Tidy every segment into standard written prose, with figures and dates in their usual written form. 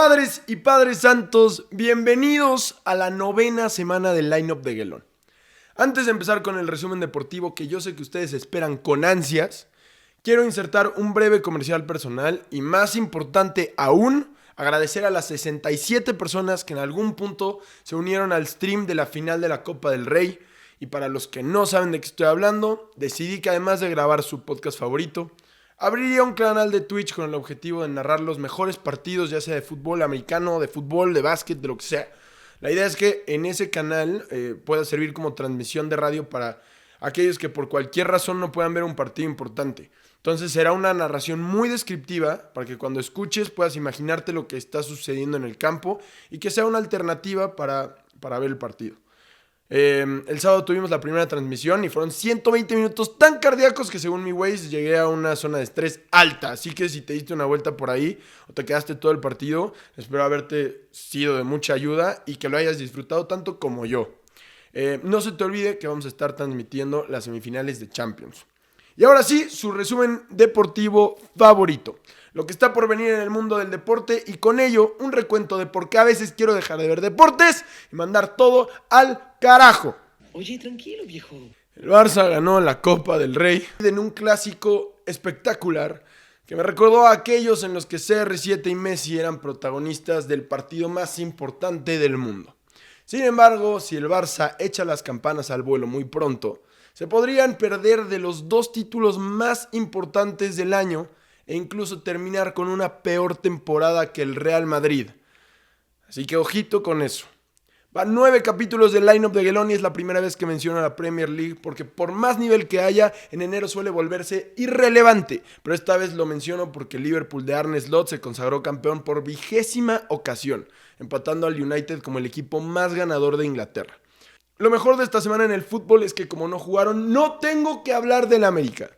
Madres y padres santos, bienvenidos a la 9ª semana del Line-Up de Guelón. Antes de empezar con el resumen deportivo que yo sé que ustedes esperan con ansias, quiero insertar un breve comercial personal y, más importante aún, agradecer a las 67 personas que en algún punto se unieron al stream de la final de la Copa del Rey. Y para los que no saben de qué estoy hablando, decidí que además de grabar su podcast favorito, abriría un canal de Twitch con el objetivo de narrar los mejores partidos, ya sea de fútbol americano, de fútbol, de básquet, de lo que sea. La idea es que en ese canal pueda servir como transmisión de radio para aquellos que por cualquier razón no puedan ver un partido importante. Entonces será una narración muy descriptiva para que cuando escuches puedas imaginarte lo que está sucediendo en el campo y que sea una alternativa para ver el partido. El sábado tuvimos la primera transmisión y fueron 120 minutos tan cardíacos que según mi Waze llegué a una zona de estrés alta. Así que si te diste una vuelta por ahí o te quedaste todo el partido, espero haberte sido de mucha ayuda y que lo hayas disfrutado tanto como yo. No se te olvide que vamos a estar transmitiendo las semifinales de Champions. Y ahora sí, su resumen deportivo favorito. Lo que está por venir en el mundo del deporte y con ello un recuento de por qué a veces quiero dejar de ver deportes y mandar todo al carajo. Oye, tranquilo, viejo. El Barça ganó la Copa del Rey en un clásico espectacular que me recordó a aquellos en los que CR7 y Messi eran protagonistas del partido más importante del mundo. Sin embargo, si el Barça echa las campanas al vuelo muy pronto, se podrían perder de los dos títulos más importantes del año e incluso terminar con una peor temporada que el Real Madrid. Así que ojito con eso. Van 9 capítulos del Line-Up de Guelón y es la primera vez que menciono la Premier League porque por más nivel que haya, en enero suele volverse irrelevante. Pero esta vez lo menciono porque el Liverpool de Arne Slot se consagró campeón por 20ª ocasión, empatando al United como el equipo más ganador de Inglaterra. Lo mejor de esta semana en el fútbol es que como no jugaron, no tengo que hablar del América.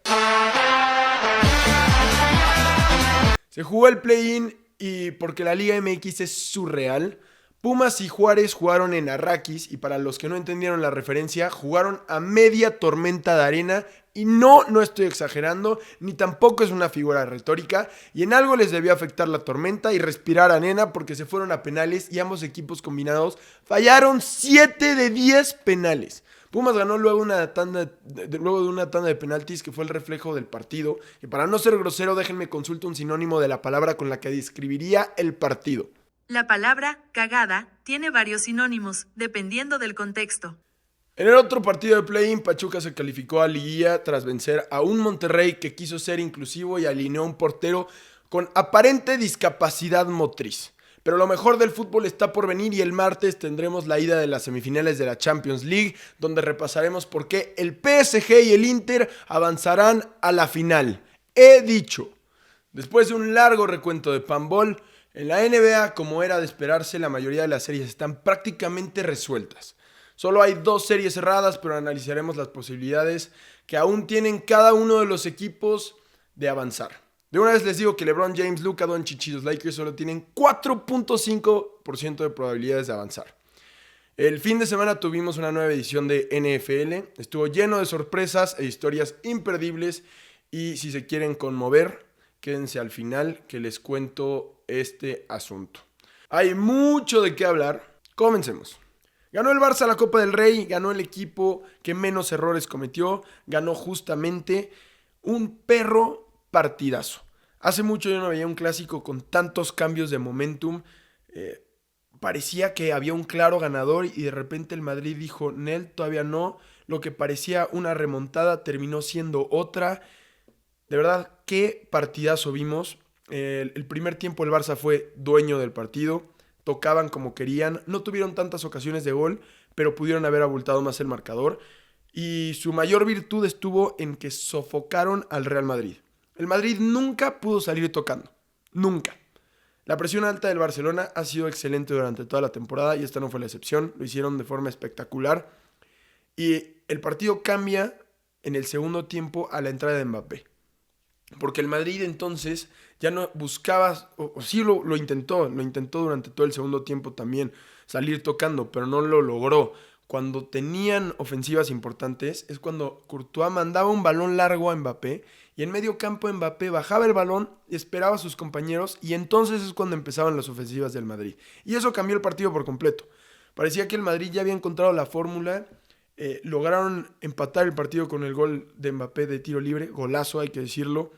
Se jugó el play-in y porque la Liga MX es surreal, Pumas y Juárez jugaron en Arrakis y para los que no entendieron la referencia, jugaron a media tormenta de arena y no estoy exagerando, ni tampoco es una figura retórica y en algo les debió afectar la tormenta y respirar arena porque se fueron a penales y ambos equipos combinados fallaron 7 de 10 penales. Pumas ganó luego de una tanda de penaltis que fue el reflejo del partido. Y para no ser grosero, déjenme consultar un sinónimo de la palabra con la que describiría el partido. La palabra cagada tiene varios sinónimos, dependiendo del contexto. En el otro partido de play-in, Pachuca se calificó a liguilla tras vencer a un Monterrey que quiso ser inclusivo y alineó a un portero con aparente discapacidad motriz. Pero lo mejor del fútbol está por venir y el martes tendremos la ida de las semifinales de la Champions League, donde repasaremos por qué el PSG y el Inter avanzarán a la final. He dicho. Después de un largo recuento de panball, en la NBA, como era de esperarse, la mayoría de las series están prácticamente resueltas. Solo hay 2 series cerradas, pero analizaremos las posibilidades que aún tienen cada uno de los equipos de avanzar. De una vez les digo que LeBron James, Luka Doncic y los Lakers solo tienen 4.5% de probabilidades de avanzar. El fin de semana tuvimos una nueva edición de NFL. Estuvo lleno de sorpresas e historias imperdibles. Y si se quieren conmover, quédense al final que les cuento este asunto. Hay mucho de qué hablar. Comencemos. Ganó el Barça la Copa del Rey, ganó el equipo que menos errores cometió, ganó justamente un perro partidazo. Hace mucho yo no veía un clásico con tantos cambios de momentum. Parecía que había un claro ganador y de repente el Madrid dijo, Nel, todavía no. Lo que parecía una remontada terminó siendo otra. De verdad, qué partidazo vimos. El primer tiempo el Barça fue dueño del partido. Tocaban como querían. No tuvieron tantas ocasiones de gol, pero pudieron haber abultado más el marcador. Y su mayor virtud estuvo en que sofocaron al Real Madrid. El Madrid nunca pudo salir tocando. Nunca. La presión alta del Barcelona ha sido excelente durante toda la temporada y esta no fue la excepción. Lo hicieron de forma espectacular. Y el partido cambia en el segundo tiempo a la entrada de Mbappé. Porque el Madrid entonces ya no buscaba, o sí lo intentó durante todo el segundo tiempo también salir tocando, pero no lo logró. cuando tenían ofensivas importantes, es cuando Courtois mandaba un balón largo a Mbappé y en medio campo Mbappé bajaba el balón, esperaba a sus compañeros y entonces es cuando empezaban las ofensivas del Madrid. Y eso cambió el partido por completo. Parecía que el Madrid ya había encontrado la fórmula. Lograron empatar el partido con el gol de Mbappé de tiro libre, golazo hay que decirlo,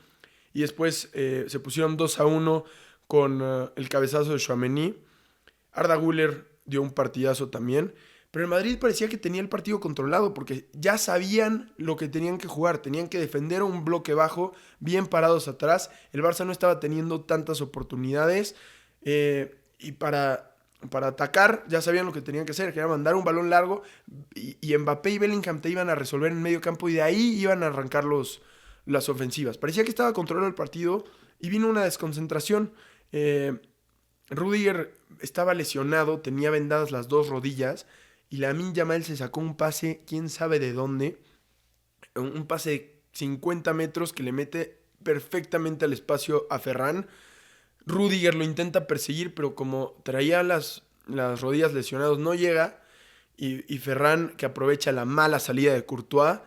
y después se pusieron 2-1 con el cabezazo de Tchouaméni. Arda Güler dio un partidazo también, pero el Madrid parecía que tenía el partido controlado porque ya sabían lo que tenían que jugar, tenían que defender un bloque bajo, bien parados atrás. El Barça no estaba teniendo tantas oportunidades y para atacar ya sabían lo que tenían que hacer, que era mandar un balón largo y Mbappé y Bellingham te iban a resolver en medio campo y de ahí iban a arrancar las ofensivas. Parecía que estaba controlado el partido y vino una desconcentración. Rudiger estaba lesionado, tenía vendadas las dos rodillas y Lamine Yamal se sacó un pase, quién sabe de dónde, un pase de 50 metros que le mete perfectamente al espacio a Ferran. Rudiger lo intenta perseguir, pero como traía las rodillas lesionadas no llega y Ferran, que aprovecha la mala salida de Courtois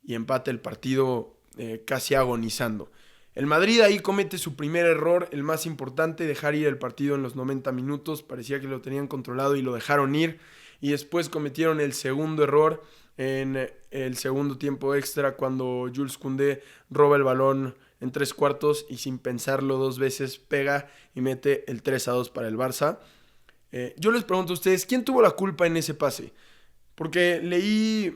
y empata el partido casi agonizando. El Madrid ahí comete su primer error, el más importante, dejar ir el partido en los 90 minutos. Parecía que lo tenían controlado y lo dejaron ir. Y después cometieron el segundo error en el segundo tiempo extra cuando Jules Koundé roba el balón en 3/4 y sin pensarlo dos veces pega y mete el 3-2 para el Barça. Yo les pregunto a ustedes, ¿quién tuvo la culpa en ese pase? Porque leí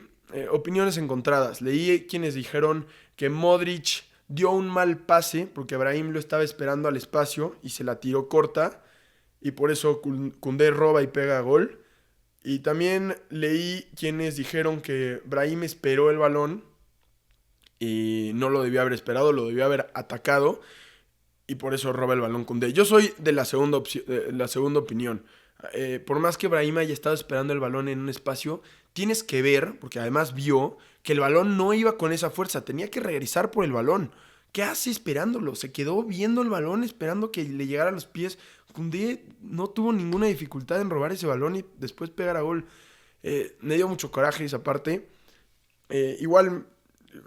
opiniones encontradas. Leí quienes dijeron que Modric dio un mal pase porque Brahim lo estaba esperando al espacio y se la tiró corta y por eso Koundé roba y pega gol. Y también leí quienes dijeron que Brahim esperó el balón y no lo debió haber esperado, lo debió haber atacado y por eso roba el balón Koundé. Yo soy de la segunda opinión. Por más que Brahim haya estado esperando el balón en un espacio, tienes que ver, porque además vio que el balón no iba con esa fuerza, tenía que regresar por el balón. ¿Qué hace esperándolo? Se quedó viendo el balón, esperando que le llegara a los pies. Koundé no tuvo ninguna dificultad en robar ese balón y después pegar a gol. Me dio mucho coraje esa parte. Igual,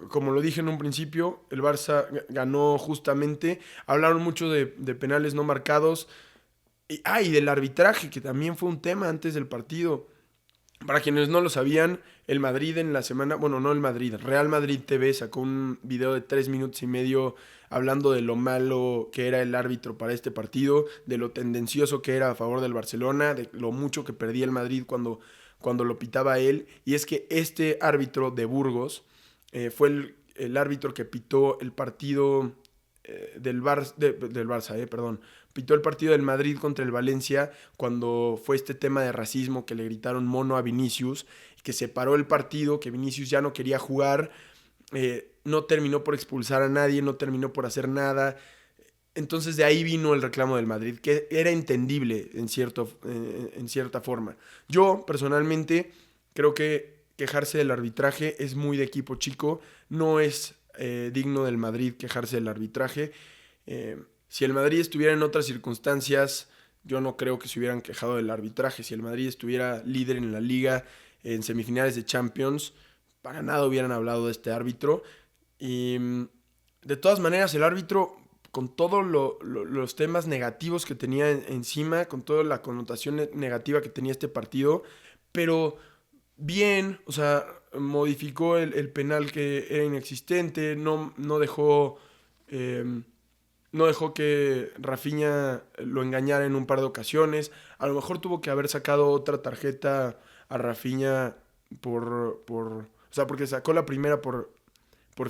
como lo dije en un principio, el Barça ganó justamente. Hablaron mucho de penales no marcados. Y del arbitraje, que también fue un tema antes del partido. Para quienes no lo sabían, el Madrid en la semana, bueno, no el Madrid, Real Madrid TV sacó un video de 3 minutos y medio hablando de lo malo que era el árbitro para este partido, de lo tendencioso que era a favor del Barcelona, de lo mucho que perdía el Madrid cuando lo pitaba él. Y es que este árbitro de Burgos fue el árbitro que pitó el partido del Barça, perdón. Pitó el partido del Madrid contra el Valencia cuando fue este tema de racismo que le gritaron mono a Vinicius, que se paró el partido, que Vinicius ya no quería jugar, no terminó por expulsar a nadie, no terminó por hacer nada. Entonces de ahí vino el reclamo del Madrid, que era entendible en cierta forma. Yo personalmente creo que quejarse del arbitraje es muy de equipo chico, no es digno del Madrid quejarse del arbitraje. Si el Madrid estuviera en otras circunstancias, yo no creo que se hubieran quejado del arbitraje. Si el Madrid estuviera líder en la Liga, en semifinales de Champions, para nada hubieran hablado de este árbitro. Y de todas maneras, el árbitro, con todos los temas negativos que tenía encima, con toda la connotación negativa que tenía este partido, pero bien, o sea, modificó el penal que era inexistente, no dejó que Rafinha lo engañara en un par de ocasiones. A lo mejor tuvo que haber sacado otra tarjeta a Rafinha porque sacó la primera por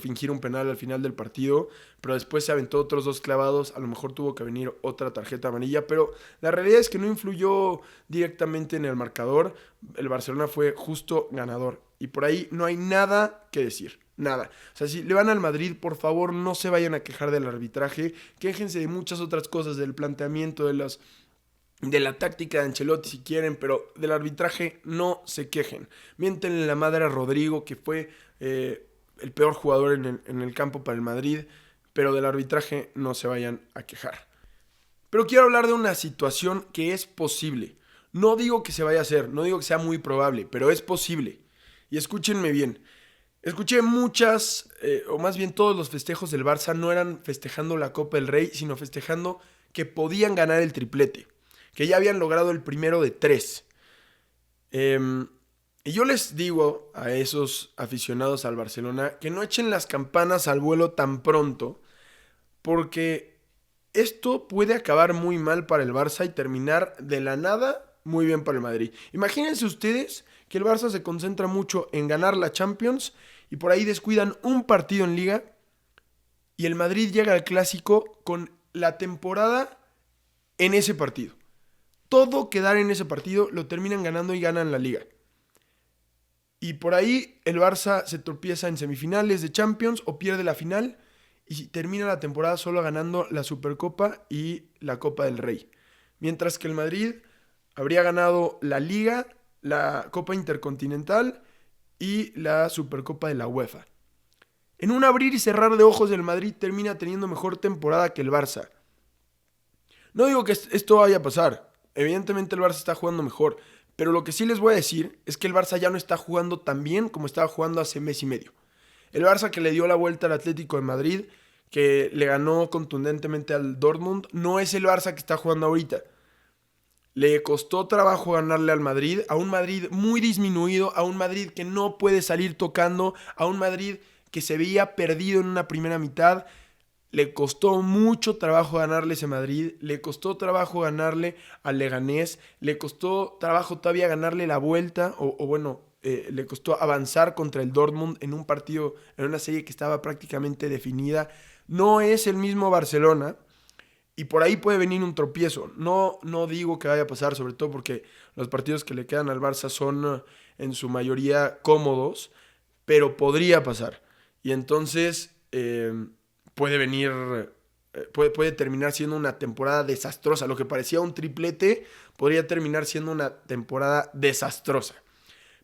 fingir un penal al final del partido, pero después se aventó otros 2 clavados. A lo mejor tuvo que venir otra tarjeta amarilla, pero la realidad es que no influyó directamente en el marcador. El Barcelona fue justo ganador y por ahí no hay nada que decir. Nada. O sea, si le van al Madrid, por favor, no se vayan a quejar del arbitraje. Quéjense de muchas otras cosas, del planteamiento, de la táctica de Ancelotti si quieren, pero del arbitraje no se quejen. Miéntenle la madre a Rodrigo, que fue el peor jugador en el campo para el Madrid, pero del arbitraje no se vayan a quejar. Pero quiero hablar de una situación que es posible. No digo que se vaya a hacer, no digo que sea muy probable, pero es posible. Y escúchenme bien. Escuché muchas, o más bien todos los festejos del Barça no eran festejando la Copa del Rey, sino festejando que podían ganar el triplete, que ya habían logrado el primero de 3. Y yo les digo a esos aficionados al Barcelona que no echen las campanas al vuelo tan pronto, porque esto puede acabar muy mal para el Barça y terminar de la nada muy bien para el Madrid. Imagínense ustedes que el Barça se concentra mucho en ganar la Champions y por ahí descuidan un partido en Liga y el Madrid llega al Clásico con la temporada en ese partido. Todo quedar en ese partido lo terminan ganando y ganan la Liga. Y por ahí el Barça se tropieza en semifinales de Champions o pierde la final y termina la temporada solo ganando la Supercopa y la Copa del Rey. Mientras que el Madrid habría ganado la Liga, la Copa Intercontinental y la Supercopa de la UEFA. En un abrir y cerrar de ojos, el Madrid termina teniendo mejor temporada que el Barça. No digo que esto vaya a pasar. Evidentemente el Barça está jugando mejor. Pero lo que sí les voy a decir es que el Barça ya no está jugando tan bien como estaba jugando hace mes y medio. El Barça que le dio la vuelta al Atlético de Madrid, que le ganó contundentemente al Dortmund, no es el Barça que está jugando ahorita. Le costó trabajo ganarle al Madrid, a un Madrid muy disminuido, a un Madrid que no puede salir tocando, a un Madrid que se veía perdido en una primera mitad. Le costó mucho trabajo ganarle ese Madrid, le costó trabajo ganarle al Leganés, le costó trabajo todavía ganarle la vuelta, le costó avanzar contra el Dortmund en un partido, en una serie que estaba prácticamente definida. No es el mismo Barcelona y por ahí puede venir un tropiezo. No digo que vaya a pasar, sobre todo porque los partidos que le quedan al Barça son en su mayoría cómodos, pero podría pasar. Y entonces puede venir, puede terminar siendo una temporada desastrosa. Lo que parecía un triplete podría terminar siendo una temporada desastrosa.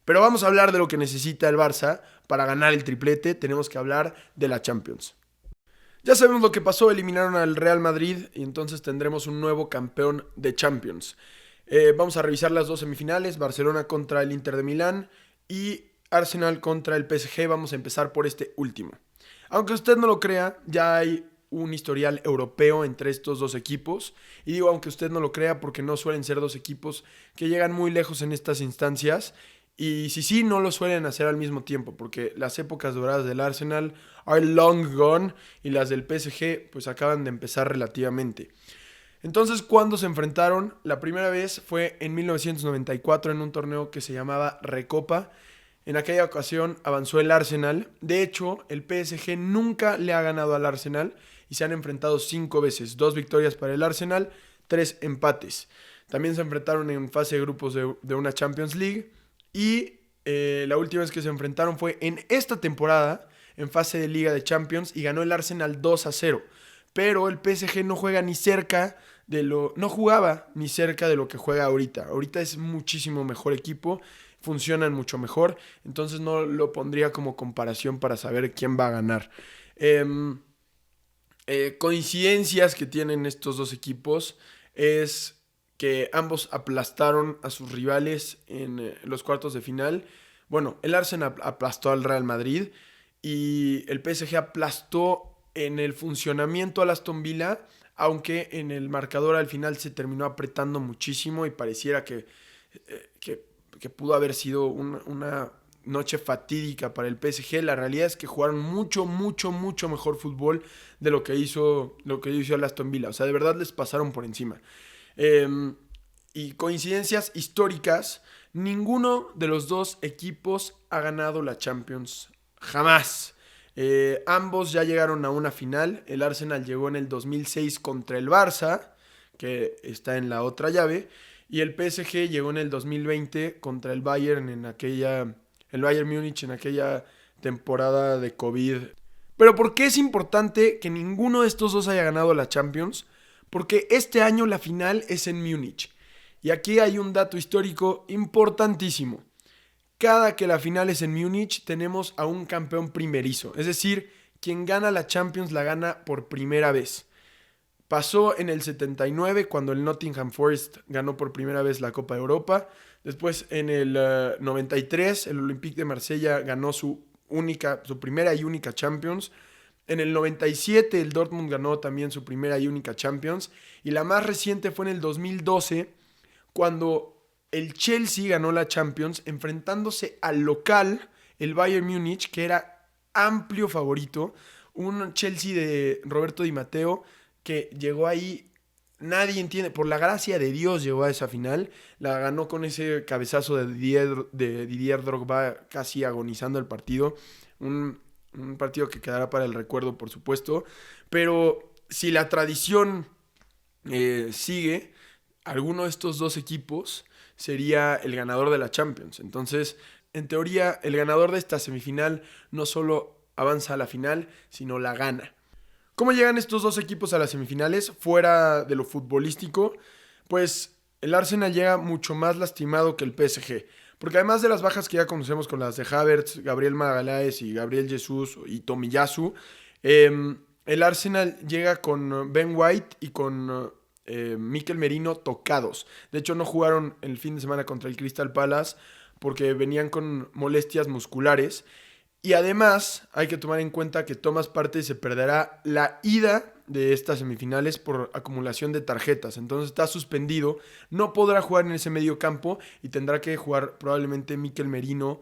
Pero vamos a hablar de lo que necesita el Barça para ganar el triplete. Tenemos que hablar de la Champions. Ya sabemos lo que pasó, eliminaron al Real Madrid y entonces tendremos un nuevo campeón de Champions. Vamos a revisar las dos semifinales, Barcelona contra el Inter de Milán y Arsenal contra el PSG. Vamos a empezar por este último. Aunque usted no lo crea, ya hay un historial europeo entre estos dos equipos. Y digo aunque usted no lo crea porque no suelen ser dos equipos que llegan muy lejos en estas instancias. Y si sí, no lo suelen hacer al mismo tiempo, porque las épocas doradas del Arsenal are long gone y las del PSG pues acaban de empezar relativamente. Entonces, ¿cuándo se enfrentaron? La primera vez fue en 1994 en un torneo que se llamaba Recopa. En aquella ocasión avanzó el Arsenal. De hecho, el PSG nunca le ha ganado al Arsenal y se han enfrentado 5 veces. 2 victorias para el Arsenal, 3 empates. También se enfrentaron en fase de grupos de una Champions League. Y la última vez que se enfrentaron fue en esta temporada, en fase de Liga de Champions, y ganó el Arsenal 2-0. Pero el PSG no juega ni cerca no jugaba ni cerca de lo que juega ahorita. Ahorita es muchísimo mejor equipo, funcionan mucho mejor, entonces no lo pondría como comparación para saber quién va a ganar. Coincidencias que tienen estos dos equipos es que ambos aplastaron a sus rivales en los cuartos de final. Bueno, el Arsenal aplastó al Real Madrid y el PSG aplastó en el funcionamiento al Aston Villa, aunque en el marcador al final se terminó apretando muchísimo y pareciera que pudo haber sido una noche fatídica para el PSG. La realidad es que jugaron mucho mejor fútbol de lo que hizo el Aston Villa. O sea, de verdad les pasaron por encima. Y coincidencias históricas, ninguno de los dos equipos ha ganado la Champions. Jamás. Ambos ya llegaron a una final. El Arsenal llegó en el 2006 contra el Barça, que está en la otra llave. Y el PSG llegó en el 2020 contra el Bayern el Bayern Múnich en aquella temporada de COVID. Pero ¿por qué es importante que ninguno de estos dos haya ganado la Champions? Porque este año la final es en Múnich. Y aquí hay un dato histórico importantísimo. Cada que la final es en Múnich tenemos a un campeón primerizo. Es decir, quien gana la Champions la gana por primera vez. Pasó en el 79 cuando el Nottingham Forest ganó por primera vez la Copa de Europa. Después en el 93 el Olympique de Marsella ganó su primera y única Champions. En el 97 el Dortmund ganó también su primera y única Champions. Y la más reciente fue en el 2012 cuando el Chelsea ganó la Champions enfrentándose al local, el Bayern Múnich, que era amplio favorito. Un Chelsea de Roberto Di Matteo que llegó ahí, nadie entiende, por la gracia de Dios llegó a esa final, la ganó con ese cabezazo de Didier Drogba casi agonizando el partido, un partido que quedará para el recuerdo por supuesto, pero si la tradición sigue, alguno de estos dos equipos sería el ganador de la Champions. Entonces, en teoría, el ganador de esta semifinal no solo avanza a la final, sino la gana. ¿Cómo llegan estos dos equipos a las semifinales? Fuera de lo futbolístico, pues el Arsenal llega mucho más lastimado que el PSG. Porque además de las bajas que ya conocemos con las de Havertz, Gabriel Magalhaes y Gabriel Jesús y Tomiyasu, el Arsenal llega con Ben White y con Mikel Merino tocados. De hecho, no jugaron el fin de semana contra el Crystal Palace porque venían con molestias musculares. Y además hay que tomar en cuenta que Thomas Partey se perderá la ida de estas semifinales por acumulación de tarjetas. Entonces está suspendido, no podrá jugar en ese medio campo y tendrá que jugar probablemente Mikel Merino.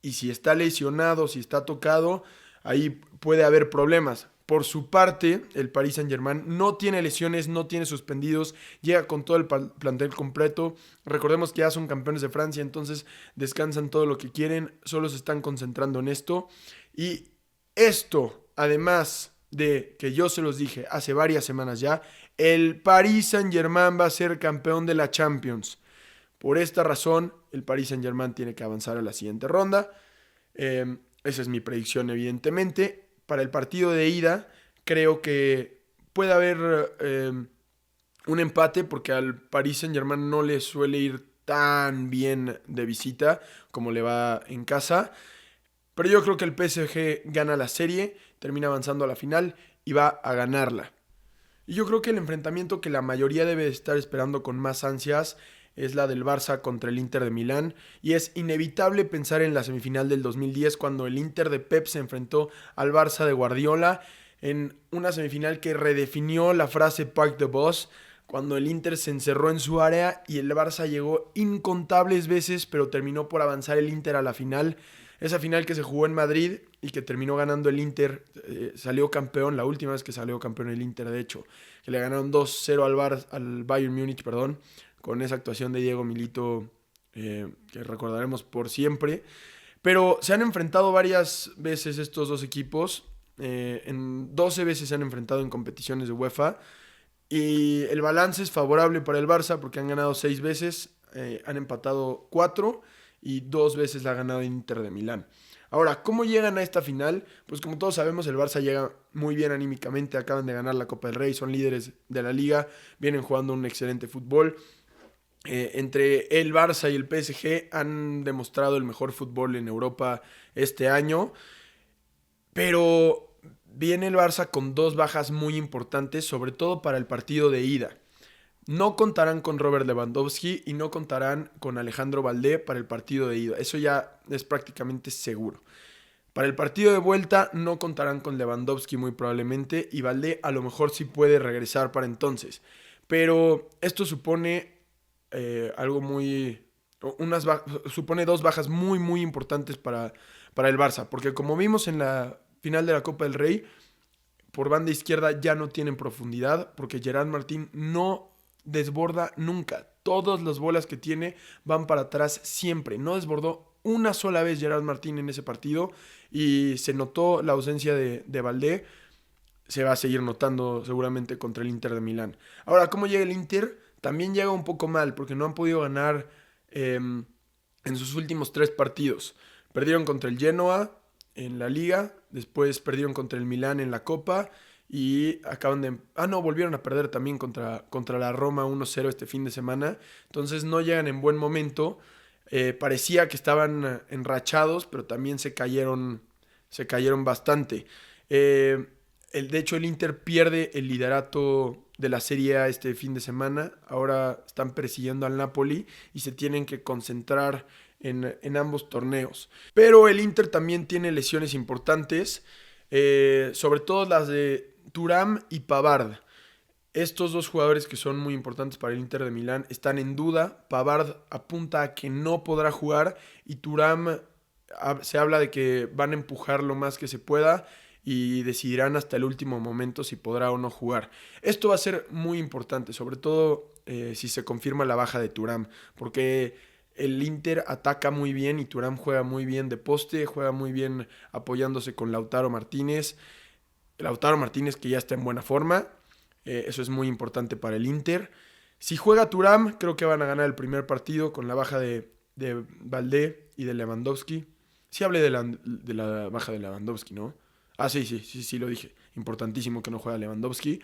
Y si está lesionado, si está tocado, ahí puede haber problemas. Por su parte, el Paris Saint-Germain no tiene lesiones, no tiene suspendidos, llega con todo el plantel completo. Recordemos que ya son campeones de Francia, entonces descansan todo lo que quieren, solo se están concentrando en esto. Y esto, además de que yo se los dije hace varias semanas ya, el Paris Saint-Germain va a ser campeón de la Champions. Por esta razón, el Paris Saint-Germain tiene que avanzar a la siguiente ronda. Esa es mi predicción, evidentemente. Para el partido de ida, creo que puede haber un empate porque al Paris Saint-Germain no le suele ir tan bien de visita como le va en casa. Pero yo creo que el PSG gana la serie, termina avanzando a la final y va a ganarla. Y yo creo que el enfrentamiento que la mayoría debe estar esperando con más ansias es la del Barça contra el Inter de Milán, y es inevitable pensar en la semifinal del 2010 cuando el Inter de Pep se enfrentó al Barça de Guardiola en una semifinal que redefinió la frase Park the Bus, cuando el Inter se encerró en su área y el Barça llegó incontables veces, pero terminó por avanzar el Inter a la final. Esa final que se jugó en Madrid y que terminó ganando el Inter, salió campeón, la última vez que salió campeón el Inter, de hecho, que le ganaron 2-0 al Bayern Múnich, perdón, con esa actuación de Diego Milito que recordaremos por siempre. Pero se han enfrentado varias veces estos dos equipos, en 12 veces se han enfrentado en competiciones de UEFA, y el balance es favorable para el Barça porque han ganado 6 veces, han empatado 4 y 2 veces la ha ganado el Inter de Milán. Ahora, ¿cómo llegan a esta final? Pues como todos sabemos, el Barça llega muy bien anímicamente, acaban de ganar la Copa del Rey, son líderes de la liga, vienen jugando un excelente fútbol. Entre el Barça y el PSG han demostrado el mejor fútbol en Europa este año, pero viene el Barça con dos bajas muy importantes, sobre todo para el partido de ida. No contarán con Robert Lewandowski y no contarán con Alejandro Baldé para el partido de ida. Eso ya es prácticamente seguro. Para el partido de vuelta no contarán con Lewandowski muy probablemente y Baldé a lo mejor sí puede regresar para entonces. Pero esto supone supone dos bajas muy muy importantes para el Barça. Porque como vimos en la final de la Copa del Rey, por banda izquierda ya no tienen profundidad porque Gerard Martín no desborda nunca. Todas las bolas que tiene van para atrás siempre. No desbordó una sola vez Gerard Martín en ese partido y se notó la ausencia de Baldé. Se va a seguir notando seguramente contra el Inter de Milán. Ahora, ¿cómo llega el Inter? También llega un poco mal porque no han podido ganar en sus últimos 3 partidos. Perdieron contra el Genoa en la Liga, después perdieron contra el Milán en la Copa y volvieron a perder también contra la Roma 1-0 este fin de semana. Entonces no llegan en buen momento. Parecía que estaban enrachados, pero también se cayeron bastante. De hecho, el Inter pierde el liderato de la Serie A este fin de semana. Ahora están persiguiendo al Napoli y se tienen que concentrar en ambos torneos. Pero el Inter también tiene lesiones importantes, sobre todo las de Thuram y Pavard. Estos dos jugadores que son muy importantes para el Inter de Milán están en duda. Pavard apunta a que no podrá jugar y Thuram se habla de que van a empujar lo más que se pueda y decidirán hasta el último momento si podrá o no jugar. Esto va a ser muy importante, sobre todo si se confirma la baja de Thuram, porque el Inter ataca muy bien y Thuram juega muy bien de poste, juega muy bien apoyándose con Lautaro Martínez. Lautaro Martínez que ya está en buena forma. Eso es muy importante para el Inter. Si juega Thuram, creo que van a ganar el primer partido con la baja de Valdé y de Lewandowski. Sí hablé de la baja de Lewandowski, ¿no? Ah, sí, lo dije. Importantísimo que no juega Lewandowski.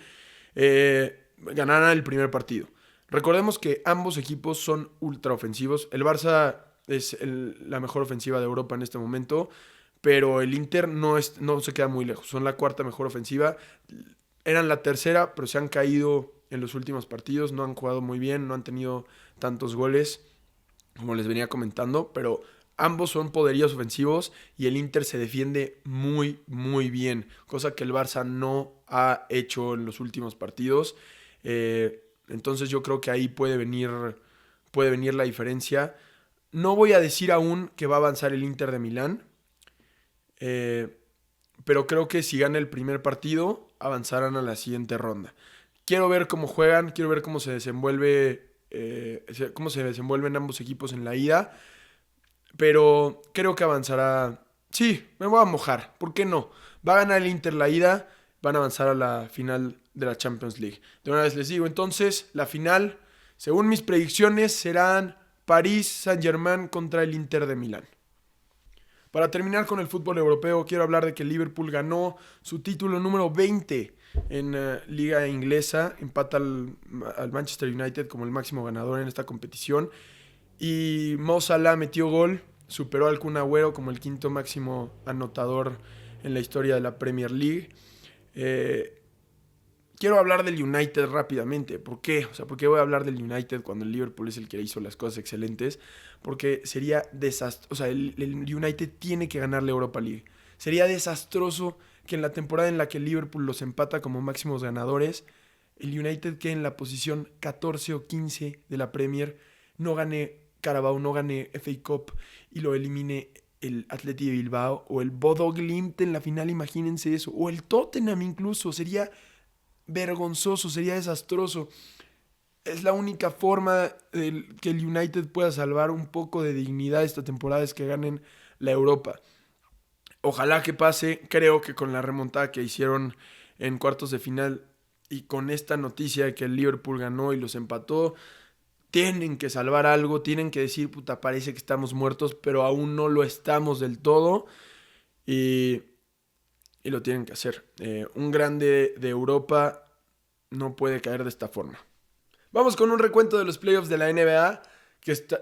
Ganarán el primer partido. Recordemos que ambos equipos son ultra ofensivos. El Barça es la mejor ofensiva de Europa en este momento, pero el Inter no se queda muy lejos. Son la cuarta mejor ofensiva. Eran la tercera, pero se han caído en los últimos partidos. No han jugado muy bien, no han tenido tantos goles, como les venía comentando, pero ambos son poderíos ofensivos y el Inter se defiende muy, muy bien, cosa que el Barça no ha hecho en los últimos partidos. Entonces yo creo que ahí puede venir la diferencia. No voy a decir aún que va a avanzar el Inter de Milán, pero creo que si gana el primer partido, avanzarán a la siguiente ronda. Quiero ver cómo juegan, quiero ver cómo se desenvuelven ambos equipos en la ida, pero creo que avanzará. Sí, me voy a mojar, ¿por qué no? Va a ganar el Inter la ida, van a avanzar a la final de la Champions League. De una vez les digo, entonces, la final, según mis predicciones, serán París Saint-Germain contra el Inter de Milán. Para terminar con el fútbol europeo, quiero hablar de que el Liverpool ganó su título número 20 en Liga Inglesa. Empata al Manchester United como el máximo ganador en esta competición. Y Mo Salah metió gol, superó al Kun Agüero como el quinto máximo anotador en la historia de la Premier League. Quiero hablar del United rápidamente. ¿Por qué? ¿Por qué voy a hablar del United cuando el Liverpool es el que hizo las cosas excelentes? Porque sería desastroso. El United tiene que ganar la Europa League. Sería desastroso que en la temporada en la que el Liverpool los empata como máximos ganadores, el United quede en la posición 14 o 15 de la Premier, no gane Carabao, no gane FA Cup y lo elimine el Athletic de Bilbao o el Bodo Glimt en la final, imagínense eso. O el Tottenham incluso, sería vergonzoso, sería desastroso. Es la única forma que el United pueda salvar un poco de dignidad esta temporada, es que ganen la Europa. Ojalá que pase. Creo que con la remontada que hicieron en cuartos de final y con esta noticia de que el Liverpool ganó y los empató, tienen que salvar algo, tienen que decir, puta, parece que estamos muertos, pero aún no lo estamos del todo. Y lo tienen que hacer. Un grande de Europa no puede caer de esta forma. Vamos con un recuento de los playoffs de la NBA.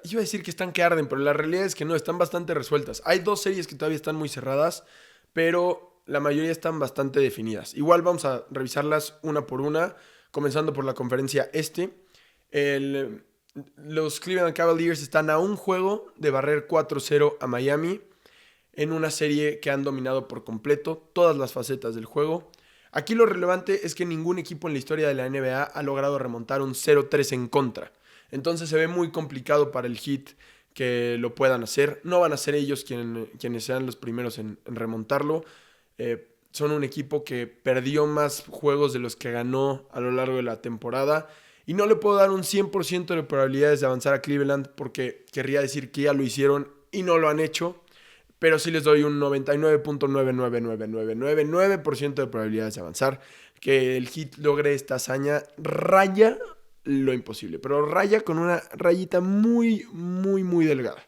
Iba a decir que están que arden, pero la realidad es que no, están bastante resueltas. Hay dos series que todavía están muy cerradas, pero la mayoría están bastante definidas. Igual vamos a revisarlas una por una, comenzando por la conferencia este. Los Cleveland Cavaliers están a un juego de barrer 4-0 a Miami, en una serie que han dominado por completo todas las facetas del juego. Aquí lo relevante es que ningún equipo en la historia de la NBA ha logrado remontar un 0-3 en contra. Entonces se ve muy complicado para el Heat que lo puedan hacer. No van a ser ellos quienes sean los primeros en remontarlo. Son un equipo que perdió más juegos de los que ganó a lo largo de la temporada. Y no le puedo dar un 100% de probabilidades de avanzar a Cleveland porque querría decir que ya lo hicieron y no lo han hecho. Pero sí les doy un 99.999999% de probabilidades de avanzar. Que el Heat logre esta hazaña raya lo imposible, pero raya con una rayita muy, muy, muy delgada.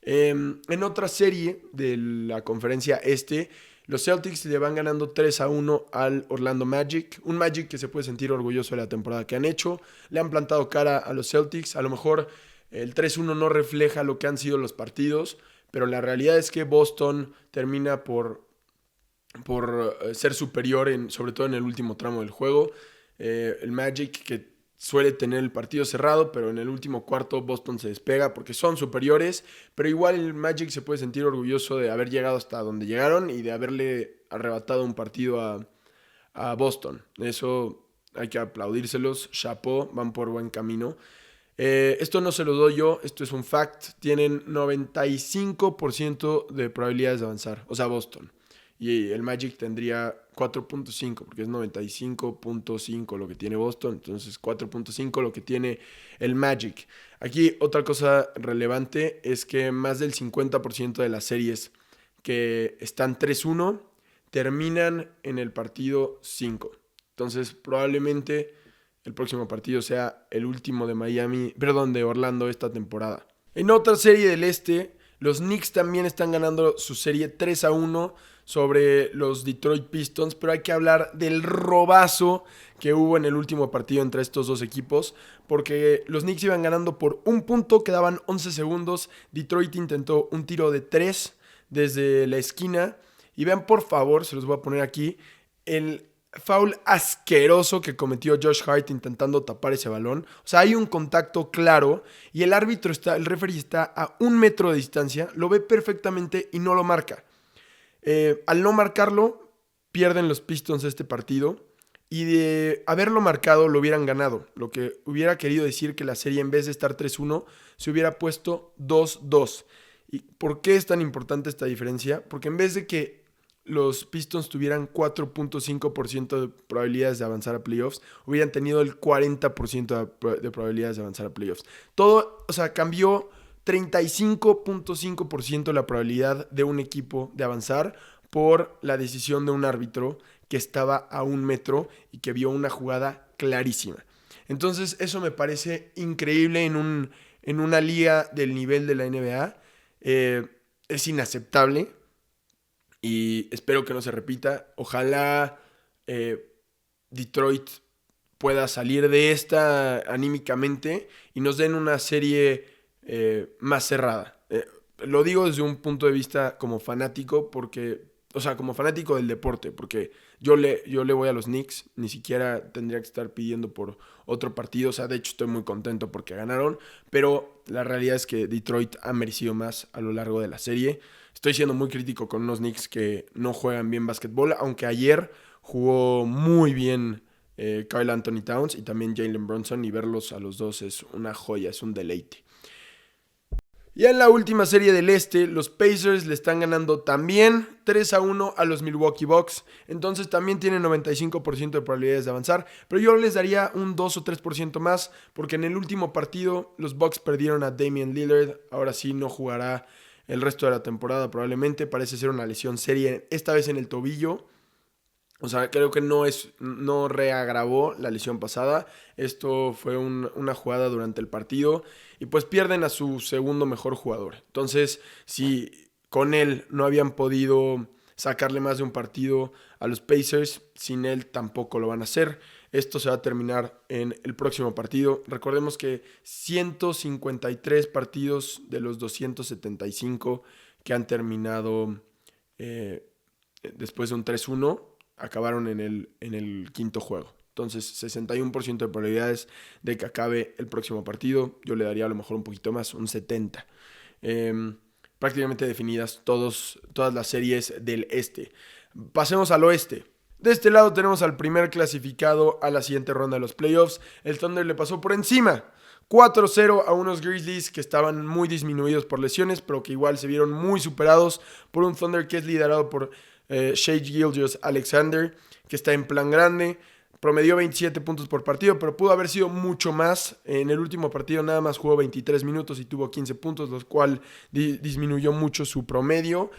En otra serie de la conferencia este, los Celtics le van ganando 3-1 al Orlando Magic. Un Magic que se puede sentir orgulloso de la temporada que han hecho. Le han plantado cara a los Celtics. A lo mejor el 3-1 no refleja lo que han sido los partidos, pero la realidad es que Boston termina por ser superior, sobre todo en el último tramo del juego. El Magic, que suele tener el partido cerrado, pero en el último cuarto Boston se despega porque son superiores, pero igual el Magic se puede sentir orgulloso de haber llegado hasta donde llegaron y de haberle arrebatado un partido a Boston. Eso hay que aplaudírselos, chapeau, van por buen camino. Esto no se lo doy yo, esto es un fact. Tienen 95% de probabilidades de avanzar, o sea, Boston. Y el Magic tendría 4.5, porque es 95.5 lo que tiene Boston, entonces 4.5 lo que tiene el Magic. Aquí otra cosa relevante es que más del 50% de las series que están 3-1 terminan en el partido 5. Entonces probablemente el próximo partido sea el último de Orlando esta temporada. En otra serie del este, los Knicks también están ganando su serie 3-1 sobre los Detroit Pistons, pero hay que hablar del robazo que hubo en el último partido entre estos dos equipos, porque los Knicks iban ganando por un punto, quedaban 11 segundos, Detroit intentó un tiro de 3 desde la esquina, y vean por favor, se los voy a poner aquí, el foul asqueroso que cometió Josh Hart intentando tapar ese balón. O sea, hay un contacto claro y el referee está a 1 metro de distancia, lo ve perfectamente y no lo marca. Al no marcarlo, pierden los Pistons este partido y de haberlo marcado lo hubieran ganado, lo que hubiera querido decir que la serie en vez de estar 3-1 se hubiera puesto 2-2. ¿Y por qué es tan importante esta diferencia? Porque en vez de que los Pistons tuvieran 4.5% de probabilidades de avanzar a playoffs, hubieran tenido el 40% de probabilidades de avanzar a playoffs. Todo, o sea, cambió 35.5% la probabilidad de un equipo de avanzar por la decisión de un árbitro que estaba a 1 metro y que vio una jugada clarísima. Entonces eso me parece increíble en una liga del nivel de la NBA. Es inaceptable y espero que no se repita. Ojalá Detroit pueda salir de esta anímicamente y nos den una serie más cerrada. Lo digo desde un punto de vista como fanático, como fanático del deporte, porque yo le voy a los Knicks, ni siquiera tendría que estar pidiendo por otro partido. O sea, de hecho estoy muy contento porque ganaron, pero la realidad es que Detroit ha merecido más a lo largo de la serie. Estoy siendo muy crítico con unos Knicks que no juegan bien básquetbol, aunque ayer jugó muy bien Karl Anthony Towns y también Jalen Brunson, y verlos a los dos es una joya, es un deleite. Y en la última serie del este, los Pacers le están ganando también 3-1 a los Milwaukee Bucks. Entonces también tienen 95% de probabilidades de avanzar. Pero yo les daría un 2 o 3% más, porque en el último partido los Bucks perdieron a Damian Lillard. Ahora sí no jugará el resto de la temporada probablemente. Parece ser una lesión seria, esta vez en el tobillo. O sea, creo que no reagravó la lesión pasada. Esto fue una jugada durante el partido. Y pues pierden a su segundo mejor jugador. Entonces, si con él no habían podido sacarle más de un partido a los Pacers, sin él tampoco lo van a hacer. Esto se va a terminar en el próximo partido. Recordemos que 153 partidos de los 275 que han terminado después de un 3-1 acabaron en el quinto juego. Entonces, 61% de probabilidades de que acabe el próximo partido. Yo le daría a lo mejor un poquito más, un 70%. Prácticamente definidas todas las series del este. Pasemos al oeste. De este lado tenemos al primer clasificado a la siguiente ronda de los playoffs. El Thunder le pasó por encima 4-0 a unos Grizzlies que estaban muy disminuidos por lesiones, pero que igual se vieron muy superados por un Thunder que es liderado por Shai Gilgeous-Alexander, que está en plan grande. Promedió 27 puntos por partido, pero pudo haber sido mucho más. En el último partido nada más jugó 23 minutos y tuvo 15 puntos, lo cual disminuyó mucho su promedio.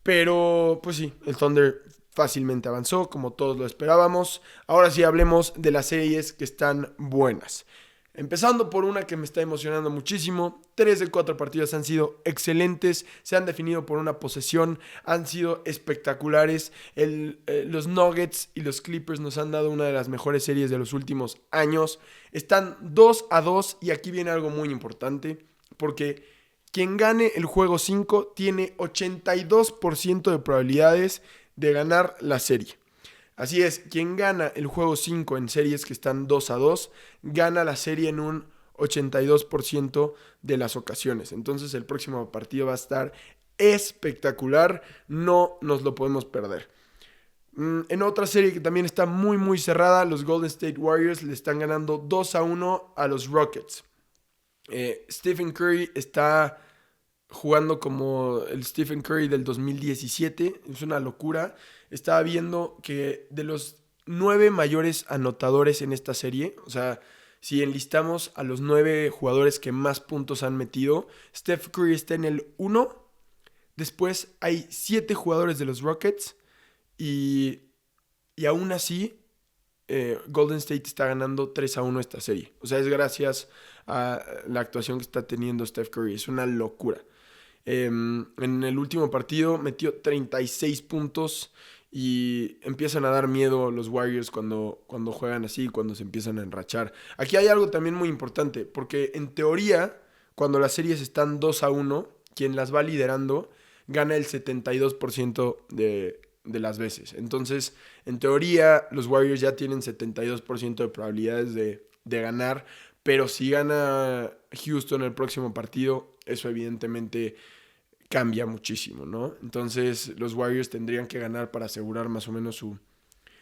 Pero pues sí, el Thunder fácilmente avanzó, como todos lo esperábamos. Ahora sí hablemos de las series que están buenas. Empezando por una que me está emocionando muchísimo. 3 de 4 partidos han sido excelentes, se han definido por una posesión, han sido espectaculares. Los Nuggets y los Clippers nos han dado una de las mejores series de los últimos años. Están 2-2 y aquí viene algo muy importante, porque quien gane el juego 5 tiene 82% de probabilidades de ganar la serie. Así es, quien gana el juego 5 en series que están 2-2, gana la serie en un 82% de las ocasiones. Entonces el próximo partido va a estar espectacular, no nos lo podemos perder. En otra serie que también está muy muy cerrada, los Golden State Warriors le están ganando 2-1 a los Rockets. Stephen Curry está jugando como el Stephen Curry del 2017, es una locura. Estaba viendo que de los 9 mayores anotadores en esta serie, o sea, si enlistamos a los 9 jugadores que más puntos han metido, Steph Curry está en el 1. Después hay 7 jugadores de los Rockets y aún así Golden State está ganando 3-1 esta serie. O sea, es gracias a la actuación que está teniendo Steph Curry. Es una locura. En el último partido metió 36 puntos y empiezan a dar miedo los Warriors cuando juegan así, cuando se empiezan a enrachar. Aquí hay algo también muy importante, porque en teoría, cuando las series están 2-1, quien las va liderando gana el 72% de las veces. Entonces, en teoría, los Warriors ya tienen 72% de probabilidades de ganar, pero si gana Houston el próximo partido, eso evidentemente cambia muchísimo, ¿no? Entonces, los Warriors tendrían que ganar para asegurar más o menos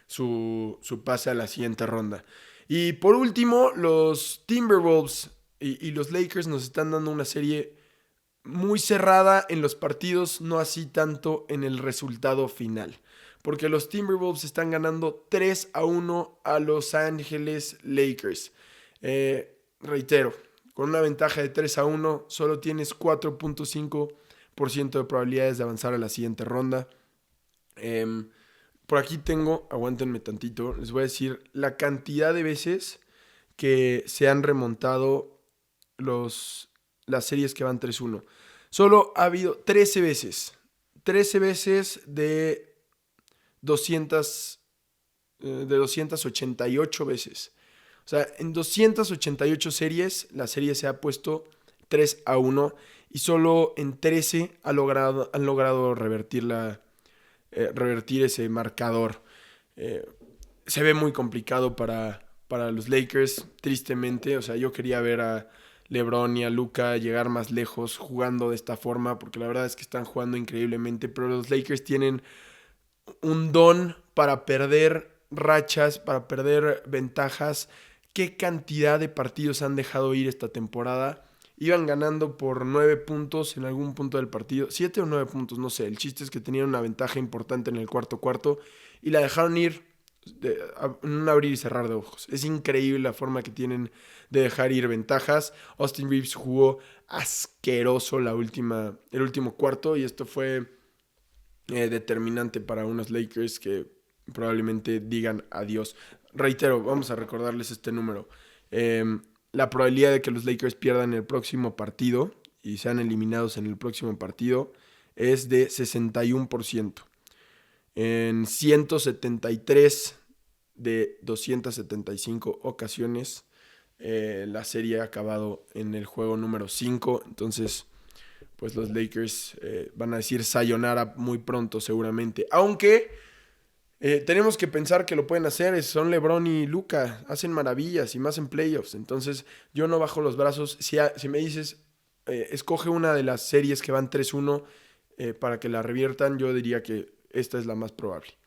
su pase a la siguiente ronda. Y por último, los Timberwolves y los Lakers nos están dando una serie muy cerrada en los partidos, no así tanto en el resultado final. Porque los Timberwolves están ganando 3-1 a Los Ángeles Lakers. Reitero, con una ventaja de 3-1, solo tienes 4.5% de probabilidades de avanzar a la siguiente ronda. Por aquí tengo, aguántenme tantito, les voy a decir la cantidad de veces que se han remontado las series que van 3-1. Solo ha habido 13 veces. 13 veces de 288 veces. O sea, en 288 series, la serie se ha puesto 3-1 y solo en 13 han logrado revertir ese marcador. Se ve muy complicado para los Lakers, tristemente. O sea, yo quería ver a LeBron y a Luka llegar más lejos jugando de esta forma, porque la verdad es que están jugando increíblemente, pero los Lakers tienen un don para perder rachas, para perder ventajas. ¿Qué cantidad de partidos han dejado ir esta temporada? Iban ganando por 9 puntos en algún punto del partido, 7 o 9 puntos, no sé. El chiste es que tenían una ventaja importante en el cuarto y la dejaron ir en un abrir y cerrar de ojos. Es increíble la forma que tienen de dejar ir ventajas. Austin Reeves jugó asqueroso el último cuarto y esto fue determinante para unos Lakers que probablemente digan adiós. Reitero, vamos a recordarles este número. La probabilidad de que los Lakers pierdan el próximo partido y sean eliminados en el próximo partido es de 61%. En 173 de 275 ocasiones la serie ha acabado en el juego número 5. Entonces, pues los Lakers van a decir sayonara muy pronto seguramente. Aunque tenemos que pensar que lo pueden hacer. Son LeBron y Luka. Hacen maravillas y más en playoffs. Entonces yo no bajo los brazos. Si me dices, escoge una de las series que van 3-1 para que la reviertan, yo diría que esta es la más probable.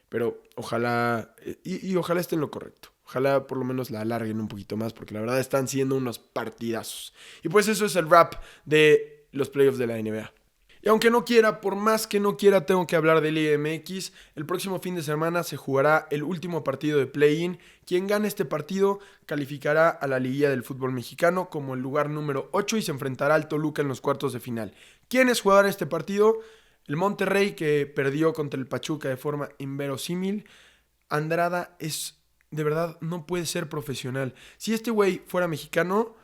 Pero ojalá, y ojalá esté en lo correcto. Ojalá por lo menos la alarguen un poquito más, porque la verdad están siendo unos partidazos. Y pues eso es el wrap de los playoffs de la NBA. Y aunque no quiera, por más que no quiera, tengo que hablar de Liga MX. El próximo fin de semana se jugará el último partido de play-in. Quien gane este partido calificará a la liguilla del fútbol mexicano como el lugar número 8 y se enfrentará al Toluca en los cuartos de final. ¿Quiénes jugarán este partido? El Monterrey, que perdió contra el Pachuca de forma inverosímil. Andrada de verdad, no puede ser profesional. Si este güey fuera mexicano,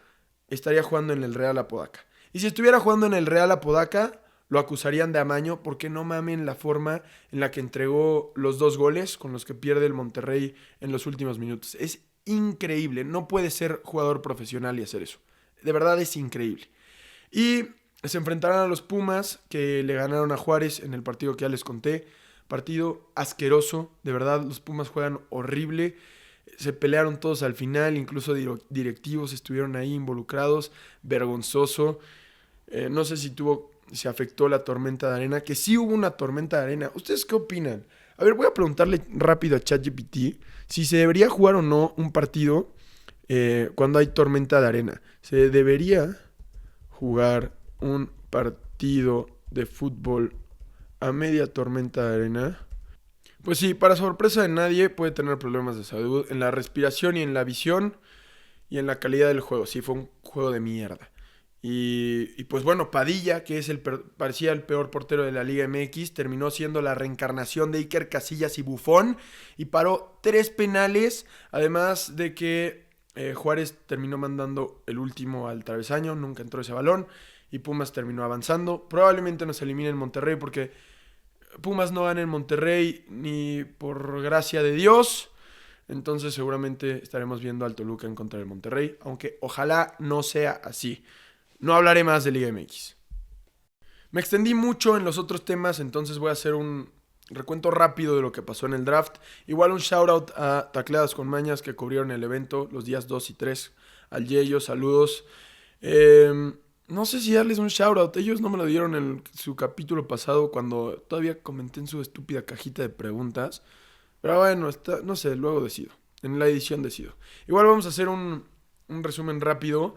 estaría jugando en el Real Apodaca. Y si estuviera jugando en el Real Apodaca, lo acusarían de amaño, porque no mamen la forma en la que entregó los 2 goles con los que pierde el Monterrey en los últimos minutos. Es increíble, no puede ser jugador profesional y hacer eso. De verdad es increíble. Y se enfrentarán a los Pumas, que le ganaron a Juárez en el partido que ya les conté. partido asqueroso, de verdad los Pumas juegan horrible, se pelearon todos al final, incluso directivos estuvieron ahí involucrados, vergonzoso. No sé si se afectó la tormenta de arena, que sí hubo una tormenta de arena. ¿Ustedes qué opinan? A ver, voy a preguntarle rápido a ChatGPT si se debería jugar o no un partido cuando hay tormenta de arena. ¿Se debería jugar un partido de fútbol a media tormenta de arena? Pues sí, para sorpresa de nadie puede tener problemas de salud en la respiración y en la visión y en la calidad del juego. Sí, fue un juego de mierda. Y pues bueno, Padilla, que parecía el peor portero de la Liga MX, terminó siendo la reencarnación de Iker Casillas y Buffon y paró 3 penales, además de que Juárez terminó mandando el último al travesaño, nunca entró ese balón y Pumas terminó avanzando. Probablemente nos elimine en Monterrey porque Pumas no gana en Monterrey ni por gracia de Dios. Entonces seguramente estaremos viendo al Toluca en contra del Monterrey, aunque ojalá no sea así. No hablaré más de Liga MX. Me extendí mucho en los otros temas, entonces voy a hacer un recuento rápido de lo que pasó en el draft. Igual un shoutout a Tacleadas con Mañas que cubrieron el evento los días 2 y 3. Al Yeyo, saludos. No sé si darles un shoutout. Ellos no me lo dieron en su capítulo pasado cuando todavía comenté en su estúpida cajita de preguntas. Pero bueno, no sé, luego decido. En la edición decido. Igual vamos a hacer un resumen rápido.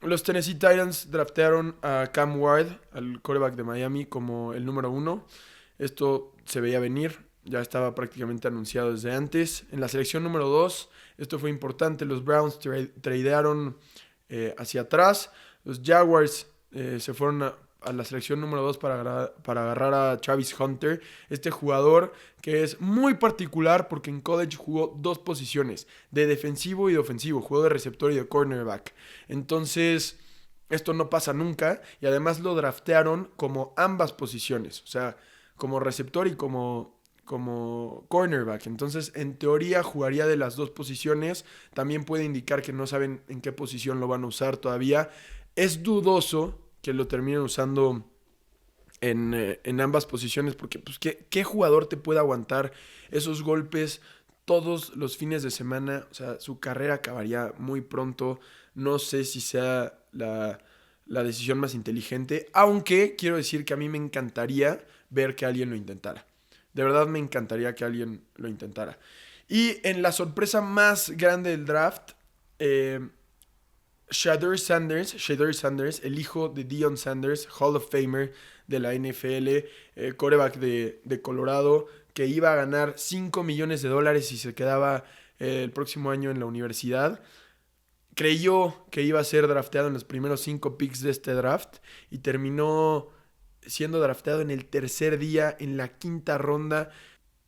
Los Tennessee Titans draftearon a Cam Ward, al quarterback de Miami, como el número 1. Esto se veía venir, ya estaba prácticamente anunciado desde antes. En la selección número 2, esto fue importante, los Browns tradearon hacia atrás. Los Jaguars se fueron a la selección número 2 para agarrar a Travis Hunter, este jugador que es muy particular porque en college jugó 2 posiciones, de defensivo y de ofensivo, jugó de receptor y de cornerback. Entonces, esto no pasa nunca y además lo draftearon como ambas posiciones, o sea, como receptor y como cornerback. Entonces, en teoría jugaría de las 2 posiciones. También puede indicar que no saben en qué posición lo van a usar todavía. Es dudoso que lo terminen usando en ambas posiciones, porque pues, ¿qué jugador te puede aguantar esos golpes todos los fines de semana? O sea, su carrera acabaría muy pronto. No sé si sea la decisión más inteligente, aunque quiero decir que a mí me encantaría ver que alguien lo intentara. De verdad me encantaría que alguien lo intentara. Y en la sorpresa más grande del draft, Shedeur Sanders, el hijo de Deion Sanders, Hall of Famer de la NFL, quarterback de Colorado, que iba a ganar $5 millones si se quedaba el próximo año en la universidad. Creyó que iba a ser drafteado en los primeros 5 picks de este draft y terminó siendo drafteado en el tercer día, en la 5ª ronda.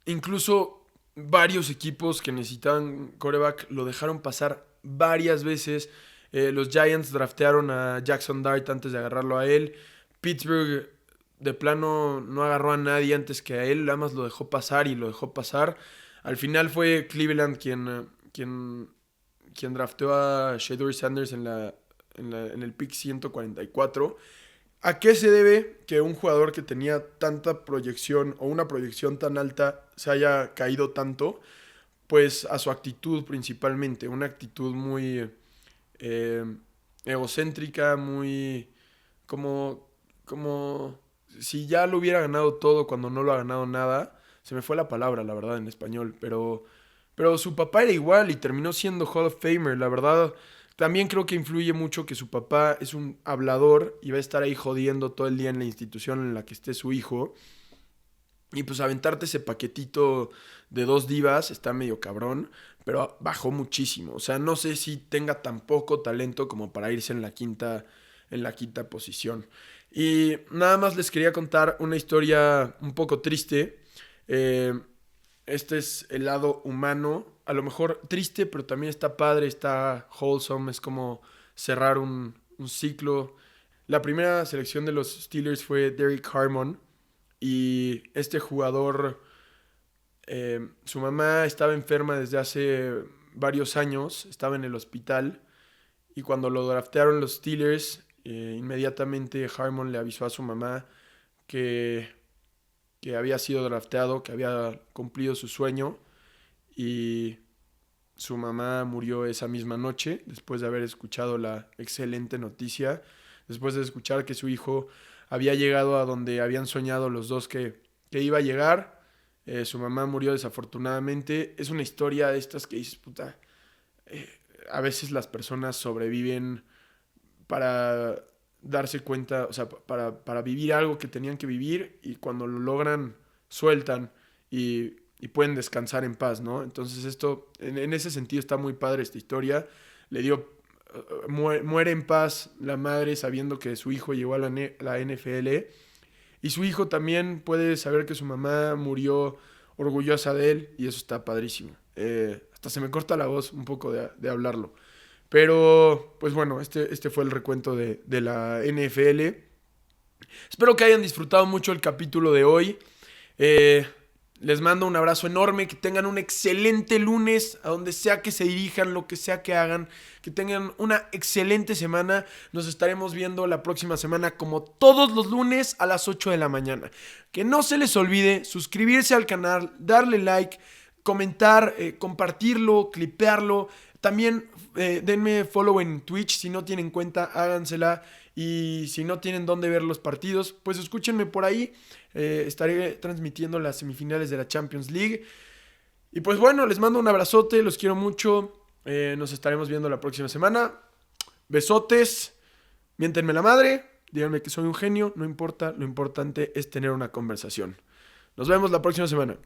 Incluso varios equipos que necesitaban quarterback lo dejaron pasar varias veces. Los Giants draftearon a Jackson Dart antes de agarrarlo a él. Pittsburgh de plano no agarró a nadie antes que a él, nada más lo dejó pasar y lo dejó pasar. Al final fue Cleveland quien drafteó a Shedeur Sanders en el pick 144. ¿A qué se debe que un jugador que tenía tanta proyección o una proyección tan alta se haya caído tanto? Pues a su actitud principalmente, una actitud muy eh, egocéntrica, muy como si ya lo hubiera ganado todo cuando no lo ha ganado nada. Se me fue la palabra, la verdad, en español, pero su papá era igual y terminó siendo Hall of Famer, la verdad. También creo que influye mucho que su papá es un hablador y va a estar ahí jodiendo todo el día en la institución en la que esté su hijo. Y pues aventarte ese paquetito de 2 divas está medio cabrón, pero bajó muchísimo. O sea, no sé si tenga tan poco talento como para irse en la quinta posición. Y nada más les quería contar una historia un poco triste. Eh, este es el lado humano, a lo mejor triste, pero también está padre, está wholesome, es como cerrar un ciclo. La primera selección de los Steelers fue Derrick Harmon y este jugador, su mamá estaba enferma desde hace varios años, estaba en el hospital y cuando lo draftearon los Steelers, inmediatamente Harmon le avisó a su mamá que que había sido drafteado, que había cumplido su sueño y su mamá murió esa misma noche después de haber escuchado la excelente noticia, después de escuchar que su hijo había llegado a donde habían soñado los dos que iba a llegar. Su mamá murió desafortunadamente. Es una historia de estas que dices, puta, a veces las personas sobreviven para darse cuenta, o sea, para vivir algo que tenían que vivir y cuando lo logran, sueltan y pueden descansar en paz, ¿no? Entonces esto, en ese sentido está muy padre esta historia. Le dio, muere en paz la madre sabiendo que su hijo llegó a la NFL y su hijo también puede saber que su mamá murió orgullosa de él y eso está padrísimo. Hasta se me corta la voz un poco de hablarlo. Pero, pues bueno, este fue el recuento de la NFL. Espero que hayan disfrutado mucho el capítulo de hoy. Les mando un abrazo enorme, que tengan un excelente lunes, a donde sea que se dirijan, lo que sea que hagan, que tengan una excelente semana. Nos estaremos viendo la próxima semana como todos los lunes a las 8 de la mañana. Que no se les olvide suscribirse al canal, darle like, comentar, compartirlo, clipearlo. También denme follow en Twitch, si no tienen cuenta, hágansela. Y si no tienen dónde ver los partidos, pues escúchenme por ahí. Estaré transmitiendo las semifinales de la Champions League. Y pues bueno, les mando un abrazote, los quiero mucho. Nos estaremos viendo la próxima semana. Besotes, miéntenme la madre, díganme que soy un genio, no importa, lo importante es tener una conversación. Nos vemos la próxima semana.